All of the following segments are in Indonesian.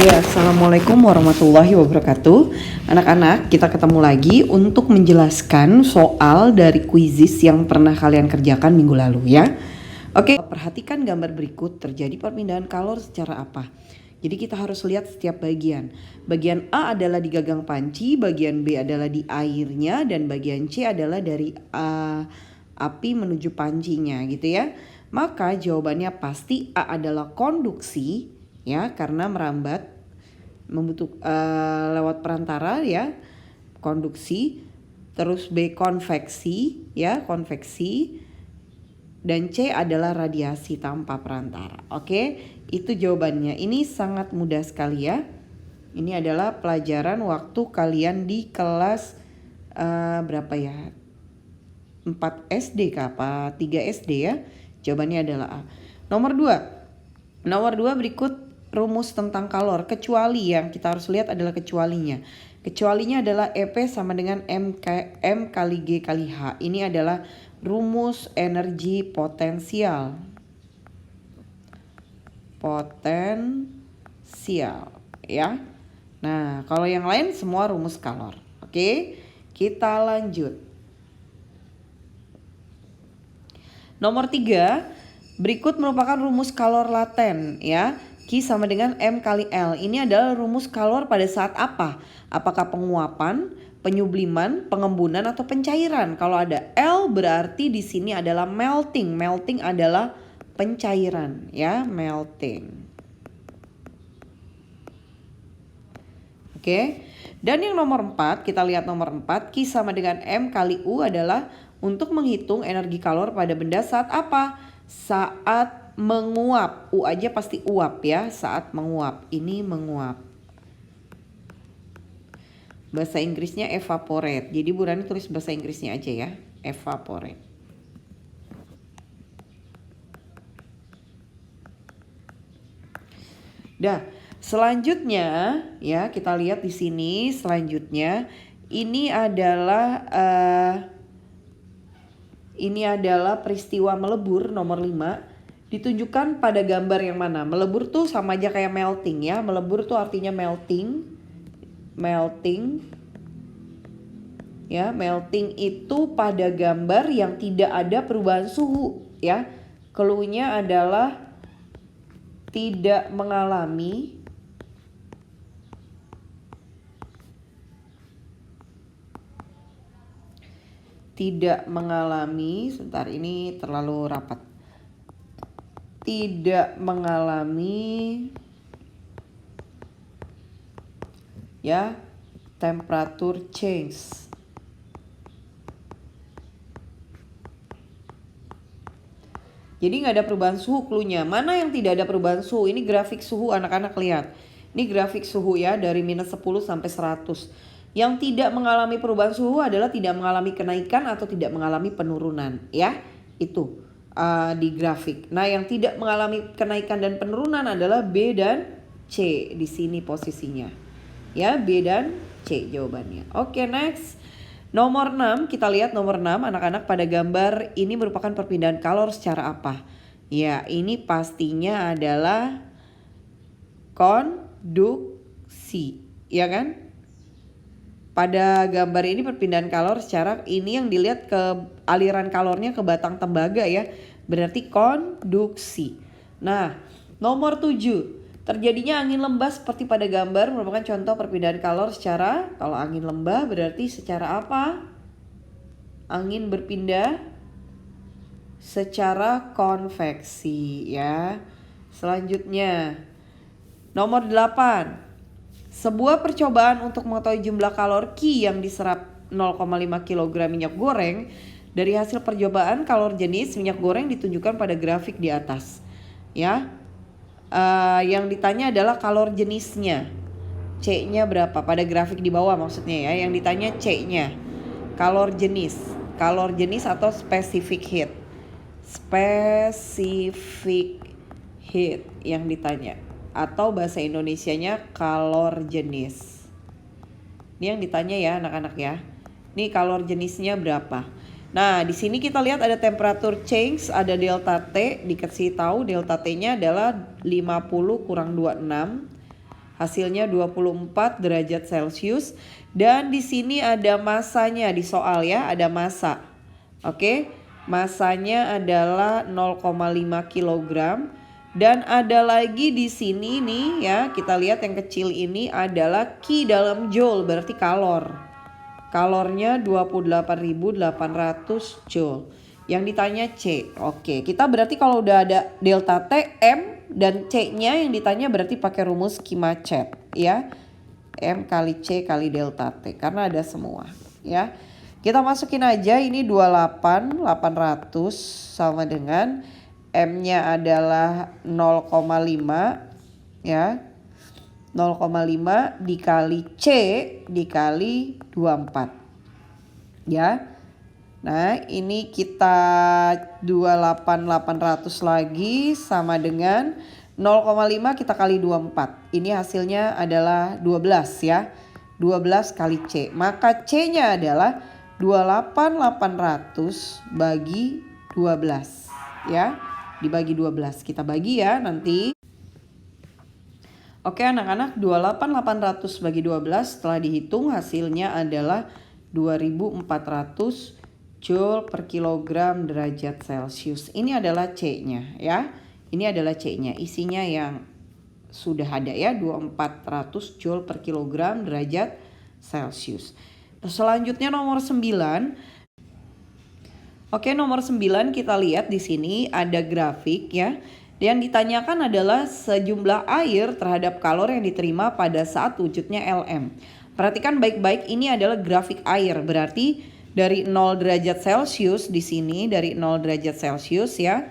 Ya, Assalamualaikum warahmatullahi wabarakatuh. Anak-anak, kita ketemu lagi untuk menjelaskan soal dari kuisis yang pernah kalian kerjakan minggu lalu ya. Oke, perhatikan gambar berikut, terjadi perpindahan kalor secara apa? Jadi kita harus lihat setiap bagian. Bagian A adalah di gagang panci, bagian B adalah di airnya, dan bagian C adalah dari api menuju pancinya gitu ya. Maka jawabannya pasti A adalah konduksi ya, karena merambat lewat perantara ya, konduksi. Terus B konveksi ya, konveksi. Dan C adalah radiasi tanpa perantara. Oke, itu jawabannya. Ini sangat mudah sekali ya. Ini adalah pelajaran waktu kalian di kelas berapa ya? 4 SD kah apa 3 SD ya? Jawabannya adalah A. Nomor 2 berikut rumus tentang kalor. Kecuali yang kita harus lihat adalah kecualinya. Kecualinya adalah EP sama dengan M kali G kali H. Ini adalah rumus energi potensial. Potensial ya. Nah, kalau yang lain semua rumus kalor. Oke, kita lanjut. Nomor 3, berikut merupakan rumus kalor laten ya. Q sama dengan M kali L. Ini adalah rumus kalor pada saat apa? Apakah penguapan, penyubliman, pengembunan atau pencairan? Kalau ada L berarti di sini adalah melting. Melting adalah pencairan ya, melting. Oke. Dan yang nomor 4, kita lihat nomor 4, Q sama dengan M kali U adalah untuk menghitung energi kalor pada benda saat apa? Saat menguap. U aja pasti uap ya, saat menguap. Ini menguap. Bahasa Inggrisnya evaporate. Jadi Bu Rani tulis bahasa Inggrisnya aja ya, evaporate. Dah, selanjutnya ya kita lihat di sini. Selanjutnya ini adalah peristiwa melebur nomor 5. Ditunjukkan pada gambar yang mana? Melebur tuh sama aja kayak melting ya. Melebur tuh artinya melting. Melting. Ya, melting itu pada gambar yang tidak ada perubahan suhu ya. Cluenya adalah tidak mengalami sebentar ini terlalu rapat. Tidak mengalami ya temperature change. Jadi nggak ada perubahan suhu cluenya. Mana yang tidak ada perubahan suhu? Ini grafik suhu anak-anak lihat. Ini grafik suhu ya dari minus 10 sampai 100. Yang tidak mengalami perubahan suhu adalah tidak mengalami kenaikan atau tidak mengalami penurunan ya. Itu di grafik. Nah, yang tidak mengalami kenaikan dan penurunan adalah B dan C. Di sini posisinya. Ya, B dan C jawabannya. Oke, next. Nomor 6, kita lihat nomor 6 anak-anak pada gambar ini merupakan perpindahan kalor secara apa? Ya, ini pastinya adalah konduksi, ya kan? Pada gambar ini perpindahan kalor secara ini yang dilihat ke aliran kalornya ke batang tembaga ya. Berarti konduksi. Nah, nomor 7. Terjadinya angin lembah seperti pada gambar merupakan contoh perpindahan kalor secara, kalau angin lembah berarti secara apa? Angin berpindah secara konveksi ya. Selanjutnya nomor 8. Sebuah percobaan untuk mengetahui jumlah kalor Q yang diserap 0,5 kg minyak goreng. Dari hasil percobaan kalor jenis minyak goreng ditunjukkan pada grafik di atas ya. Yang ditanya adalah kalor jenisnya. C-nya berapa? Pada grafik di bawah maksudnya ya. Yang ditanya C-nya. Kalor jenis. Kalor jenis atau specific heat. Specific heat yang ditanya. Atau bahasa Indonesianya kalor jenis. Ini yang ditanya ya anak-anak ya. Ini kalor jenisnya berapa? Nah, di sini kita lihat ada temperature change, ada delta T, dikasih tahu delta T-nya adalah 50 kurang 26. Hasilnya 24 derajat Celcius. Dan di sini ada masanya di soal ya, ada massa. Oke, masanya adalah 0,5 kilogram. Dan ada lagi di sini nih ya, kita lihat yang kecil ini adalah Ki dalam Joule, berarti kalor. Kalornya 28.800 Joule. Yang ditanya C. Oke, kita berarti kalau udah ada delta T, M dan C-nya yang ditanya berarti pakai rumus Ki-Macet ya. M kali C kali delta T karena ada semua ya. Kita masukin aja ini 28.800 sama dengan M-nya adalah 0,5 ya. 0,5 dikali C dikali 24 ya. Nah ini kita 28.800 lagi sama dengan 0,5 kita kali 24. Ini hasilnya adalah 12 ya. 12 kali C. Maka C-nya adalah 28.800 bagi 12 ya. Dibagi 12. Kita bagi ya nanti. Oke anak-anak, 28.800 bagi 12 setelah dihitung hasilnya adalah 2.400 Joule per kilogram derajat Celcius. Ini adalah C-nya ya. Ini adalah C-nya. Isinya yang sudah ada ya, 2.400 Joule per kilogram derajat Celcius. Selanjutnya nomor 9. Oke, nomor 9 kita lihat di sini ada grafik ya. Yang ditanyakan adalah sejumlah air terhadap kalor yang diterima pada saat wujudnya Lm. Perhatikan baik-baik, ini adalah grafik air. Berarti dari 0 derajat Celcius di sini, dari 0 derajat Celcius ya.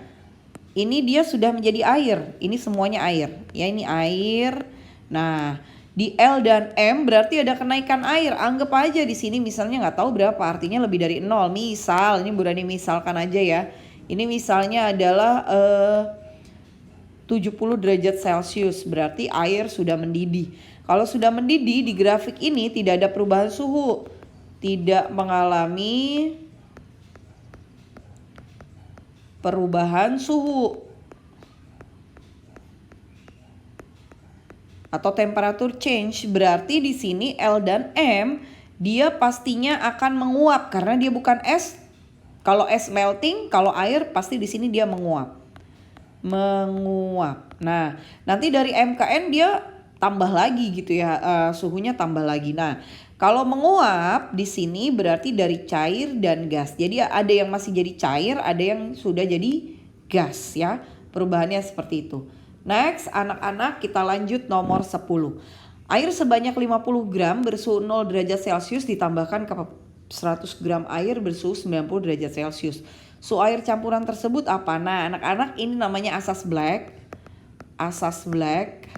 Ini dia sudah menjadi air. Ini semuanya air. Ya, ini air. Nah, di L dan M berarti ada kenaikan air. Anggap aja di sini misalnya nggak tahu berapa, artinya lebih dari 0. Misal, ini Burani misalkan aja ya. Ini misalnya adalah 70 derajat Celcius, berarti air sudah mendidih. Kalau sudah mendidih di grafik ini tidak ada perubahan suhu. Tidak mengalami perubahan suhu atau temperature change, berarti di sini L dan M dia pastinya akan menguap karena dia bukan es. Kalau es melting, kalau air pasti di sini dia menguap. Nah, nanti dari MKN dia tambah lagi gitu ya, suhunya tambah lagi. Nah, kalau menguap di sini berarti dari cair dan gas. Jadi ada yang masih jadi cair, ada yang sudah jadi gas ya. Perubahannya seperti itu. Next, anak-anak kita lanjut nomor 10. Air sebanyak 50 gram bersuhu 0 derajat Celcius ditambahkan ke 100 gram air bersuhu 90 derajat Celcius. Suhu air campuran tersebut apa? Nah, anak-anak ini namanya asas Black. Asas Black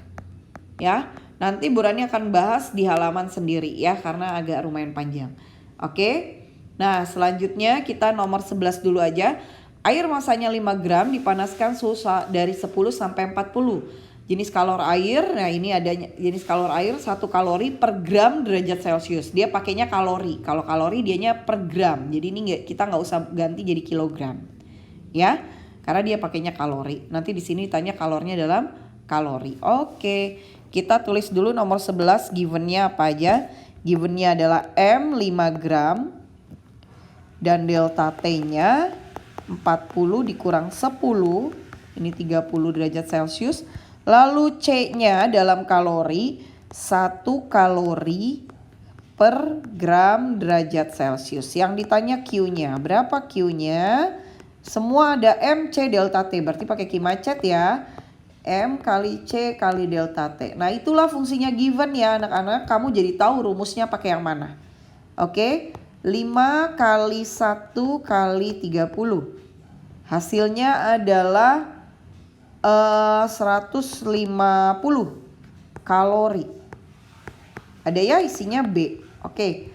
ya. Nanti Burani akan bahas di halaman sendiri ya karena agak lumayan panjang. Oke. Nah, selanjutnya kita nomor 11 dulu aja. Air masanya 5 gram dipanaskan suhu dari 10 sampai 40. Jenis kalor air, nah ini ada jenis kalor air 1 kalori per gram derajat Celcius. Dia pakainya kalori. Kalau kalori dianya per gram. Jadi ini kita nggak usah ganti jadi kilogram. Ya, karena dia pakainya kalori. Nanti di sini ditanya kalornya dalam kalori. Oke. Kita tulis dulu nomor 11 givennya apa aja. Givennya adalah M 5 gram dan delta T-nya 40 dikurang 10. Ini 30 derajat Celcius. Lalu C-nya dalam kalori 1 kalori per gram derajat Celcius. Yang ditanya Q-nya. Berapa Q-nya? Semua ada M, C, delta T. Berarti pakai Ki-Macet ya. M kali C kali delta T. Nah itulah fungsinya given ya anak-anak. Kamu jadi tahu rumusnya pakai yang mana. Oke. 5 kali 1 kali 30. Hasilnya adalah 150 kalori. Ada ya isinya B. Oke.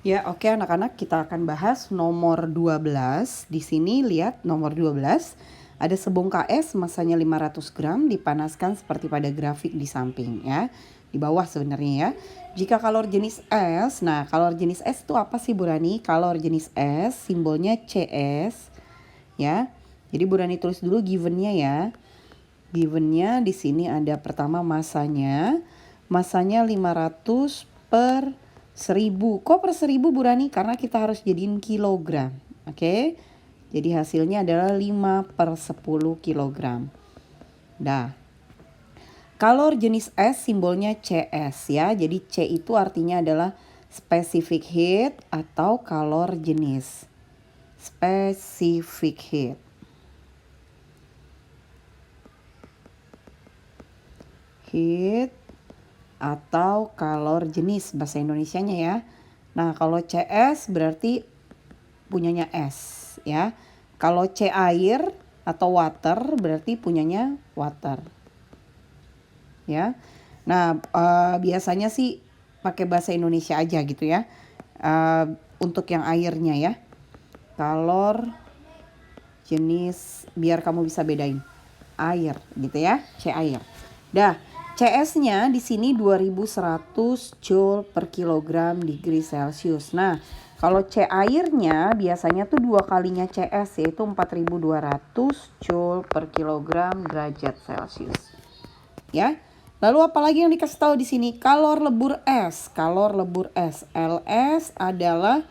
Ya oke anak-anak, kita akan bahas nomor 12. Di sini lihat nomor 12. Ada sebongkah es masanya 500 gram dipanaskan seperti pada grafik di samping ya. Di bawah sebenarnya ya. Jika kalor jenis es, nah kalor jenis es itu apa sih Burani? Kalor jenis es simbolnya CS ya. Jadi Burani tulis dulu givennya ya. Givennya di sini ada pertama masanya. Masanya 500 per 1000. Kok per 1000 Bu Rani? Karena kita harus jadiin kilogram. Oke. Jadi hasilnya adalah 5 per 10 kilogram. Dah. Kalor jenis S simbolnya CS ya. Jadi C itu artinya adalah specific heat atau kalor jenis. Specific heat. Heat atau kalor jenis bahasa Indonesianya ya. Nah, kalau CS berarti punyanya S ya. Kalau C air atau water berarti punyanya water. Ya. Nah, biasanya sih pakai bahasa Indonesia aja gitu ya. Untuk yang airnya ya. Kalor jenis biar kamu bisa bedain. Air gitu ya, C air. Dah, CS-nya di sini 2100 Joule per kilogram degree Celcius. Nah, kalau C airnya biasanya tuh 2 kalinya CS yaitu 4200 Joule per kilogram derajat Celcius. Ya. Lalu apalagi yang dikasih tahu di sini? Kalor lebur S. Kalor lebur S. LS adalah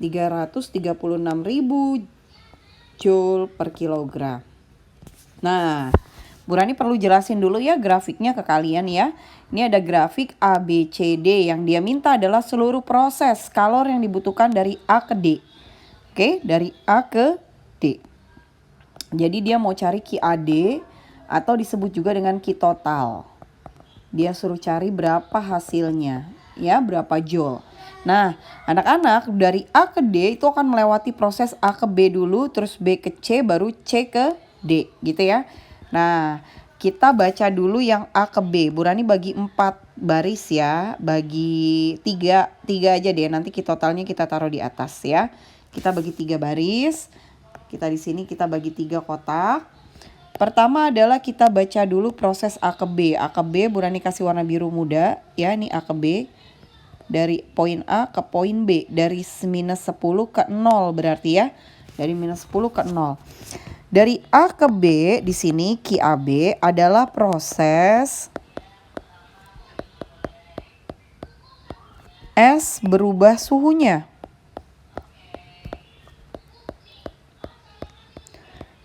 336.000 Joule per kilogram. Nah, Bu Rani perlu jelasin dulu ya grafiknya ke kalian ya. Ini ada grafik ABCD yang dia minta adalah seluruh proses kalor yang dibutuhkan dari A ke D. Oke, dari A ke D. Jadi dia mau cari QAD atau disebut juga dengan Q total. Dia suruh cari berapa hasilnya, ya berapa joule. Nah, anak-anak dari A ke D itu akan melewati proses A ke B dulu, terus B ke C, baru C ke D, gitu ya. Nah, kita baca dulu yang A ke B. Bu Rani bagi 4 baris ya, bagi 3 aja deh. Nanti totalnya kita taruh di atas ya. Kita bagi 3 baris. Kita di sini kita bagi 3 kotak. Pertama adalah kita baca dulu proses A ke B. A ke B Bu Rani kasih warna biru muda ya, ini A ke B. Dari poin A ke poin B, dari minus 10 ke 0 berarti ya. Dari minus 10 ke 0. Dari A ke B di sini QAB adalah proses S berubah suhunya.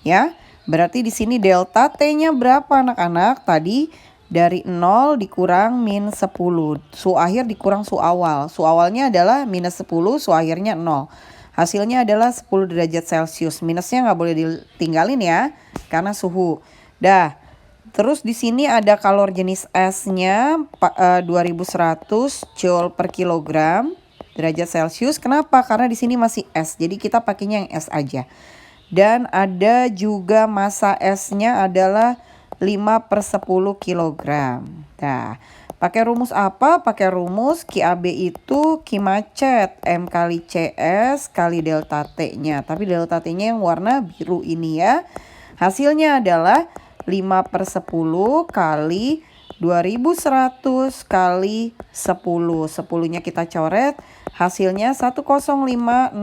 Ya. Berarti di sini delta T-nya berapa anak-anak? Tadi dari 0 dikurang min 10. Su akhir dikurang su awal. Su awalnya adalah minus 10, su akhirnya 0. Hasilnya adalah 10 derajat Celcius. Minusnya nggak boleh ditinggalin ya, karena suhu. Dah, terus di sini ada kalor jenis S-nya 2100 Joule per kilogram derajat Celcius. Kenapa? Karena di sini masih S. Jadi kita pakainya yang S aja. Dan ada juga massa S-nya adalah 5 per 10 kilogram. Nah, pakai rumus apa? Pakai rumus QAB itu Q macet M kali CS kali delta T-nya. Tapi delta T-nya yang warna biru ini ya. Hasilnya adalah 5 per 10 kali 2100 kali 10. 10-nya kita coret. Hasilnya 10500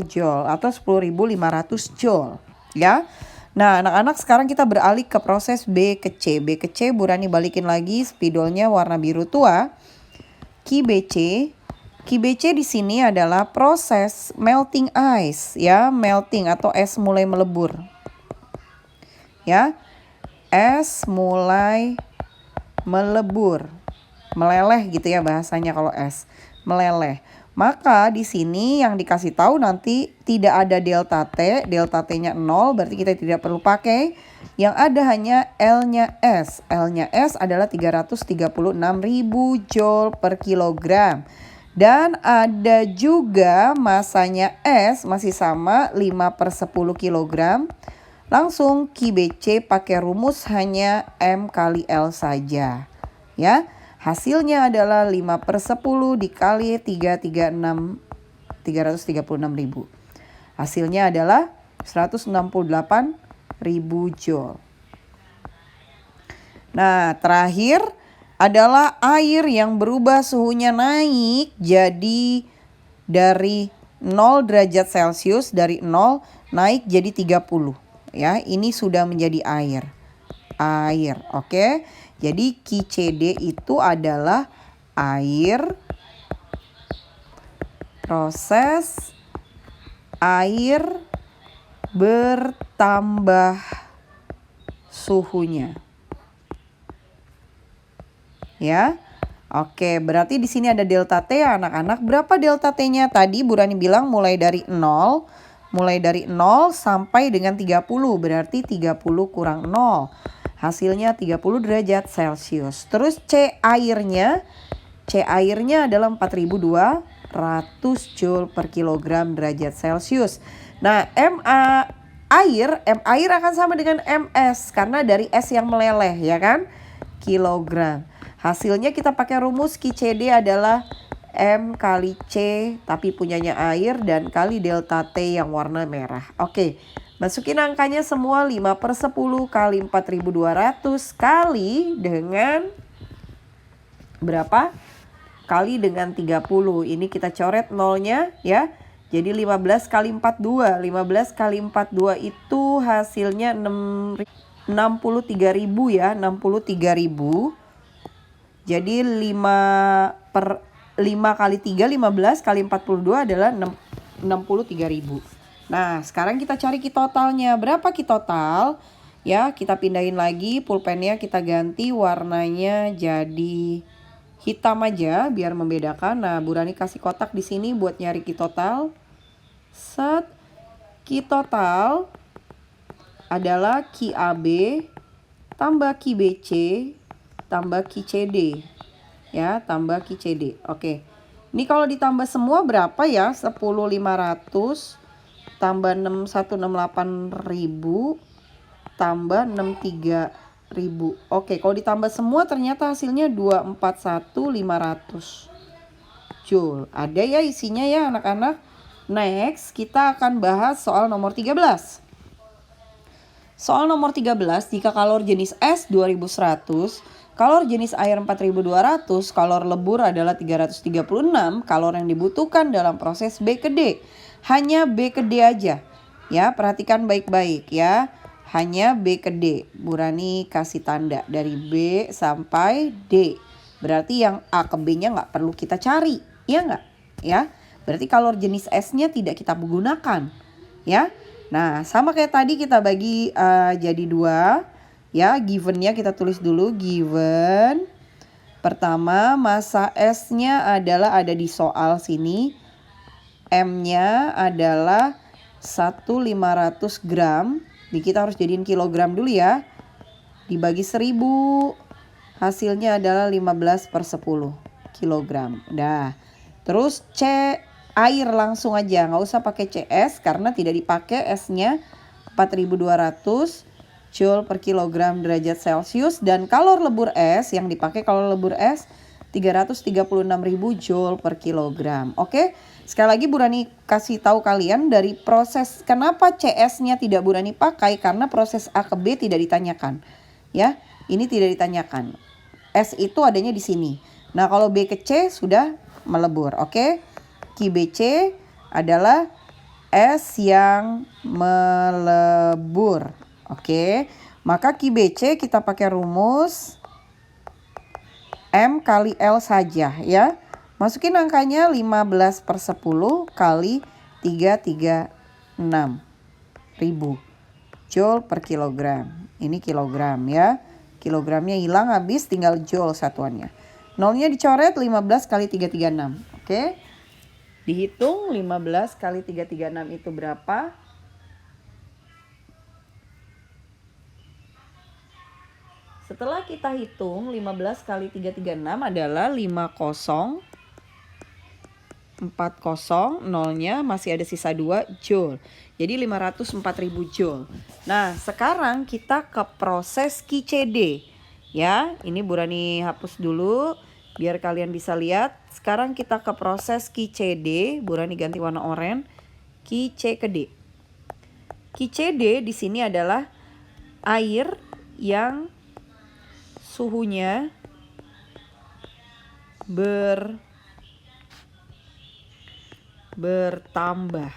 Joule atau 10.500 Joule ya. Nah, anak-anak sekarang kita beralih ke proses B ke C. B ke C Bu Rani balikin lagi spidolnya warna biru tua. QBC. QBC di sini adalah proses melting ice ya, melting atau es mulai melebur. Ya. Es mulai melebur. Meleleh gitu ya bahasanya kalau es. Meleleh. Maka di sini yang dikasih tahu nanti tidak ada delta T. Delta T-nya 0 berarti kita tidak perlu pakai. Yang ada hanya L-nya S. L-nya S adalah 336.000 Joule per kilogram. Dan ada juga masanya S masih sama 5 per 10 kilogram. Langsung QBC pakai rumus hanya M kali L saja. Ya. Hasilnya adalah 5 per 10 dikali 336.000. Hasilnya adalah 168.000 Joule. Nah, terakhir adalah air yang berubah suhunya naik jadi dari 0 derajat Celcius, dari 0 naik jadi 30. Ya, ini sudah menjadi air. air. Oke. Jadi QCD itu adalah air, proses air bertambah suhunya. Ya. Oke, berarti di sini ada delta T ya anak-anak. Berapa delta T-nya? Tadi Bu Rani bilang mulai dari 0. Mulai dari 0 sampai dengan 30. Berarti 30 kurang 0. Hasilnya 30 derajat Celcius. Terus C airnya adalah 4200 Joule per kilogram derajat Celcius. Nah, M air akan sama dengan MS karena dari S yang meleleh ya kan? Kilogram. Hasilnya kita pakai rumus QCD adalah M kali C tapi punyanya air dan kali delta T yang warna merah. Oke, masukin angkanya semua 5/10 kali 4200 kali dengan berapa? Kali dengan 30. Ini kita coret nolnya ya. Jadi 15 kali 42. 15 kali 42 itu hasilnya 63.000 ya. 63.000. Jadi 5 kali 3, 15 kali 42 adalah 63.000. Nah, sekarang kita cari Q totalnya. Berapa Q total? Ya, kita pindahin lagi pulpennya, kita ganti warnanya jadi hitam aja biar membedakan. Nah, Bu Rani kasih kotak di sini buat nyari Q total. Set. Q total adalah QAB tambah QBC tambah QCD. Ya, tambah QCD. Oke. Ini kalau ditambah semua berapa ya? 10.500 tambah 6168.000 tambah 63.000. Oke, kalau ditambah semua ternyata hasilnya 241.500 Joule. Ada ya isinya ya anak-anak. Next, kita akan bahas soal nomor 13. Soal nomor 13, jika kalor jenis S 2100, kalor jenis air 4200, kalor lebur adalah 336, kalor yang dibutuhkan dalam proses B ke D. Hanya B ke D aja. Ya, perhatikan baik-baik ya. Hanya B ke D. Bu Rani kasih tanda dari B sampai D. Berarti yang A ke B-nya nggak perlu kita cari. Iya nggak? Ya. Berarti kalor jenis S-nya tidak kita menggunakan. Ya. Nah, sama kayak tadi kita bagi jadi 2. Ya, given-nya kita tulis dulu. Given. Pertama, massa S-nya adalah ada di soal sini. M-nya adalah 1.500 gram. Jadi kita harus jadiin kilogram dulu ya. Dibagi 1000. Hasilnya adalah 15/10 kilogram. Dah. Terus C air langsung aja, nggak usah pakai CS karena tidak dipakai S-nya 4.200 Joule per kilogram derajat Celcius dan kalor lebur S yang dipakai kalor lebur S 336.000 Joule per kilogram. Oke, sekali lagi Bu Rani kasih tahu kalian dari proses kenapa CS-nya tidak Bu Rani pakai karena proses A ke B tidak ditanyakan. Ya, ini tidak ditanyakan. S itu adanya di sini. Nah, kalau B ke C sudah melebur. Oke. QBC adalah S yang melebur. Oke. Maka QBC kita pakai rumus M kali L saja ya. Masukin angkanya 15/10 kali 336.000 Joule per kilogram. Ini kilogram ya. Kilogramnya hilang habis tinggal Joule satuannya. Nolnya dicoret 15 kali 336. Oke. Dihitung 15 kali 336 itu berapa? Setelah kita hitung 15 kali 336 adalah 50. 40, nolnya masih ada sisa 2 Joule. Jadi 504.000 Joule. Nah, sekarang kita ke proses QCD. Ya, ini Bu Rani hapus dulu biar kalian bisa lihat. Sekarang kita ke proses QCD. Bu Rani ganti warna oranye. QC ke D. QCD di sini adalah air yang suhunya bertambah.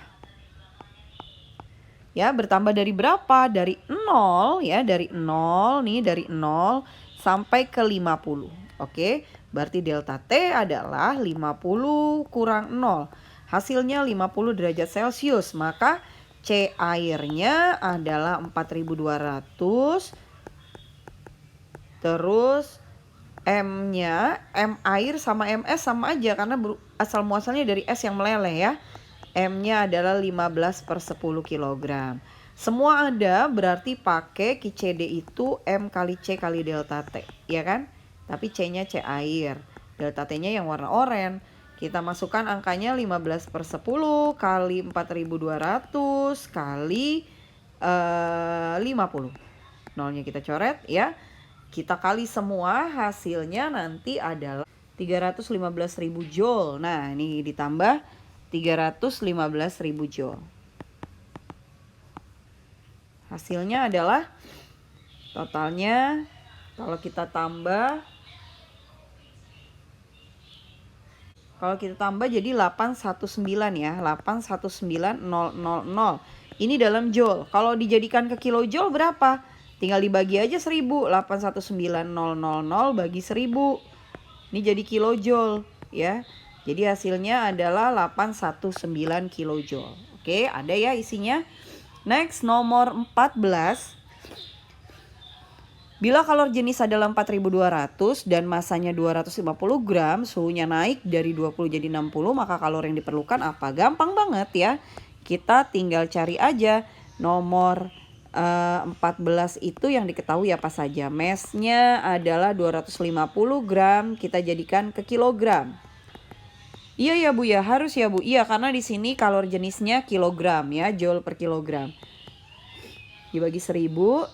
Ya, bertambah dari berapa? Dari 0 ya, dari 0 nih, dari 0 sampai ke 50. Oke, berarti delta T adalah 50 kurang 0. Hasilnya 50 derajat Celcius, maka C airnya adalah 4200. Terus M-nya, M air sama MS sama aja karena asal muasalnya dari S yang meleleh ya. M-nya adalah 15/10 kg. Semua ada, berarti pakai QCD itu M kali C kali delta T, ya kan? Tapi C-nya C air, delta T-nya yang warna oranye. Kita masukkan angkanya 15/10 kali 4200 kali 50. Nolnya kita coret ya. Kita kali semua, hasilnya nanti adalah 315.000 joule. Nah, ini ditambah 315.000 joule. Hasilnya adalah totalnya kalau kita tambah jadi 819 ya, 819.000. Ini dalam joule. Kalau dijadikan ke kilojoule berapa? Tinggal dibagi aja 1000. 819.000 bagi 1000. Ini jadi kilojoule ya. Jadi hasilnya adalah 819 kilojoule. Oke, ada ya isinya. Next, nomor 14. Bila kalor jenis adalah 4200 dan masanya 250 gram, suhunya naik dari 20 jadi 60, maka kalor yang diperlukan apa? Gampang banget ya. Kita tinggal cari aja nomor 14 itu yang diketahui apa saja. Massnya adalah 250 gram, kita jadikan ke kilogram. Iya ya Bu ya, harus ya Bu. Iya, karena di sini kalor jenisnya kilogram ya, joule per kilogram. Dibagi 1000,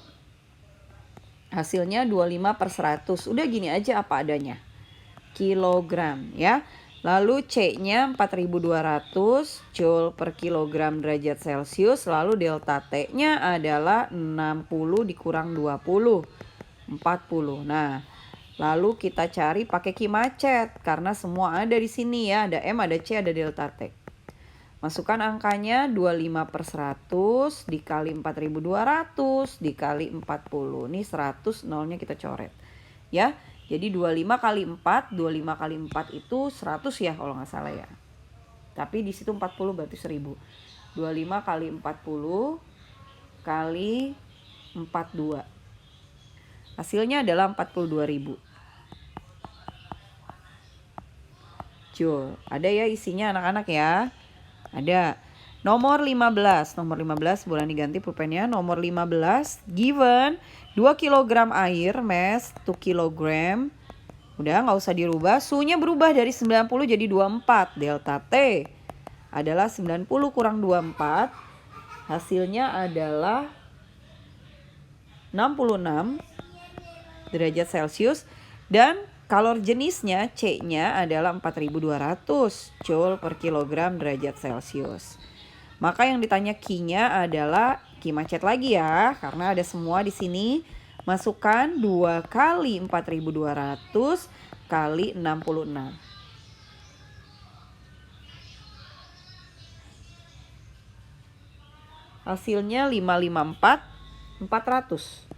hasilnya 25/100. Udah gini aja apa adanya. Kilogram ya. Lalu C-nya 4200 joule per kilogram derajat Celcius. Lalu delta T-nya adalah 60 dikurang 20. 40. Nah, lalu kita cari pakai kimacet karena semua ada di sini ya. Ada M, ada C, ada delta T. Masukkan angkanya 25/100 dikali 4200 dikali 40. Ini 100, nolnya kita coret. Ya, jadi 25 kali 4, 25 kali 4 itu 100 ya kalau nggak salah ya. Tapi di situ 40 berarti 1000. 25 kali 40 kali 42. Hasilnya adalah 42.000 joule. Ada ya isinya anak-anak ya. Ada. Nomor 15. Nomor 15 boleh diganti pulpennya. Nomor 15. Given 2 kg air mass 2 kg. Udah nggak usah dirubah. Suhunya berubah dari 90 jadi 24. Delta T adalah 90 kurang 24. Hasilnya adalah 66 derajat Celcius. Dan kalor jenisnya C-nya adalah 4200 joule per kilogram derajat Celcius. Maka yang ditanya Q-nya adalah kimacet lagi ya, karena ada semua di sini. Masukkan 2 kali 4200 kali 66. Hasilnya 554.400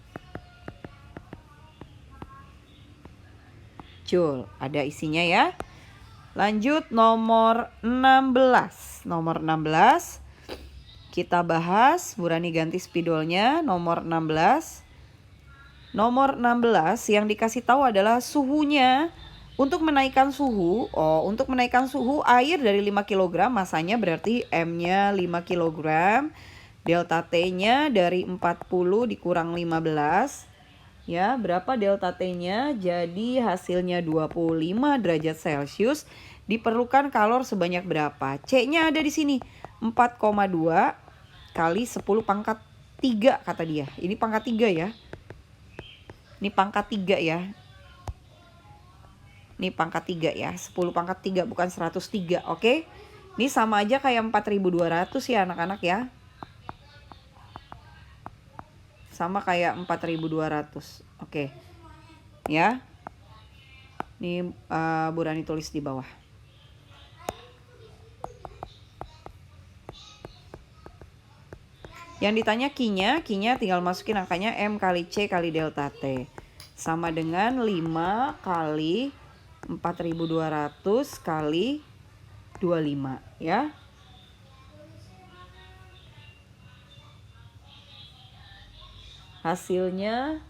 joule. Ada isinya ya. Lanjut nomor 16. Nomor 16 kita bahas. Burani ganti spidolnya. Nomor 16. Nomor 16 yang dikasih tahu adalah suhunya. Untuk menaikkan suhu, untuk menaikkan suhu air dari 5 kg, masanya berarti M-nya 5 kg. Delta T-nya dari 40 dikurang 15. Ya, berapa delta T-nya? Jadi hasilnya 25 derajat Celcius. Diperlukan kalor sebanyak berapa? C-nya ada di sini. 4,2 kali 10 pangkat 3 kata dia. Ini pangkat 3 ya. Ini pangkat 3 ya. Ini pangkat 3 ya. 10 pangkat 3 bukan 103, oke? Ini sama aja kayak 4200 ya anak-anak ya. Sama kayak 4200. Oke. Ya. Ini Burani tulis di bawah. Yang ditanya Q-nya tinggal masukin angkanya M kali C kali delta T. Sama dengan 5 kali 4.200 kali 25 ya. Hasilnya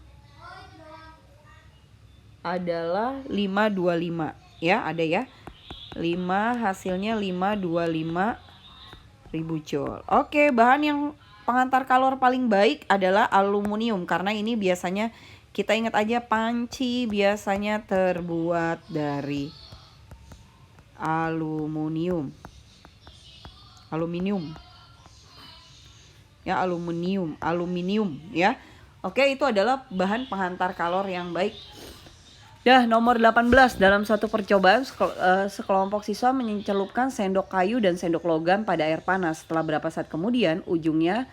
adalah 525 ya, ada ya. 5 hasilnya 525.000 joule. Oke, bahan yang pengantar kalor paling baik adalah aluminium, karena ini biasanya kita ingat aja panci biasanya terbuat dari aluminium. Ya, aluminium ya. Oke, itu adalah bahan pengantar kalor yang baik. Dah, nomor 18, dalam satu percobaan sekelompok siswa mencelupkan sendok kayu dan sendok logam pada air panas. Setelah beberapa saat kemudian ujungnya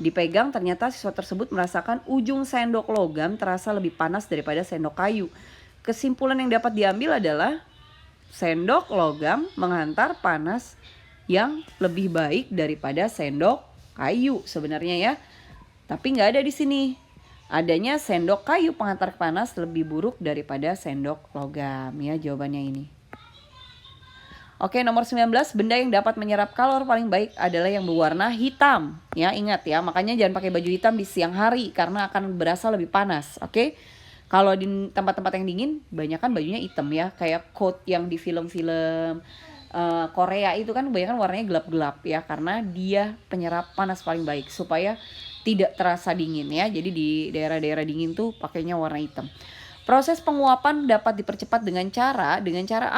dipegang, ternyata siswa tersebut merasakan ujung sendok logam terasa lebih panas daripada sendok kayu. Kesimpulan yang dapat diambil adalah sendok logam menghantar panas yang lebih baik daripada sendok kayu sebenarnya ya. Tapi nggak ada di sini. Adanya sendok kayu penghantar panas lebih buruk daripada sendok logam ya, jawabannya ini. Oke, nomor 19, benda yang dapat menyerap kalor paling baik adalah yang berwarna hitam. Ya, ingat ya, makanya jangan pakai baju hitam di siang hari karena akan berasa lebih panas. Oke. Kalau di tempat-tempat yang dingin, banyak kan bajunya hitam ya, kayak coat yang di film-film Korea itu kan banyak kan warnanya gelap-gelap ya, karena dia penyerap panas paling baik supaya tidak terasa dingin ya. Jadi di daerah-daerah dingin tuh pakainya warna hitam. Proses penguapan dapat dipercepat dengan cara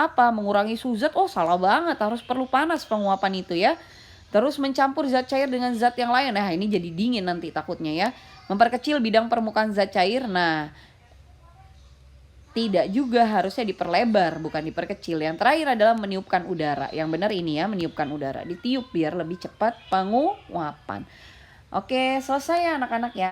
apa? Mengurangi suhu zat. Oh, salah banget, harus perlu panas penguapan itu ya. Terus mencampur zat cair dengan zat yang lain. Nah, ini jadi dingin nanti takutnya ya. Memperkecil bidang permukaan zat cair. Nah, tidak juga, harusnya diperlebar bukan diperkecil. Yang terakhir adalah meniupkan udara. Yang benar ini ya, meniupkan udara. Ditiup biar lebih cepat penguapan. Oke, selesai ya anak-anak ya.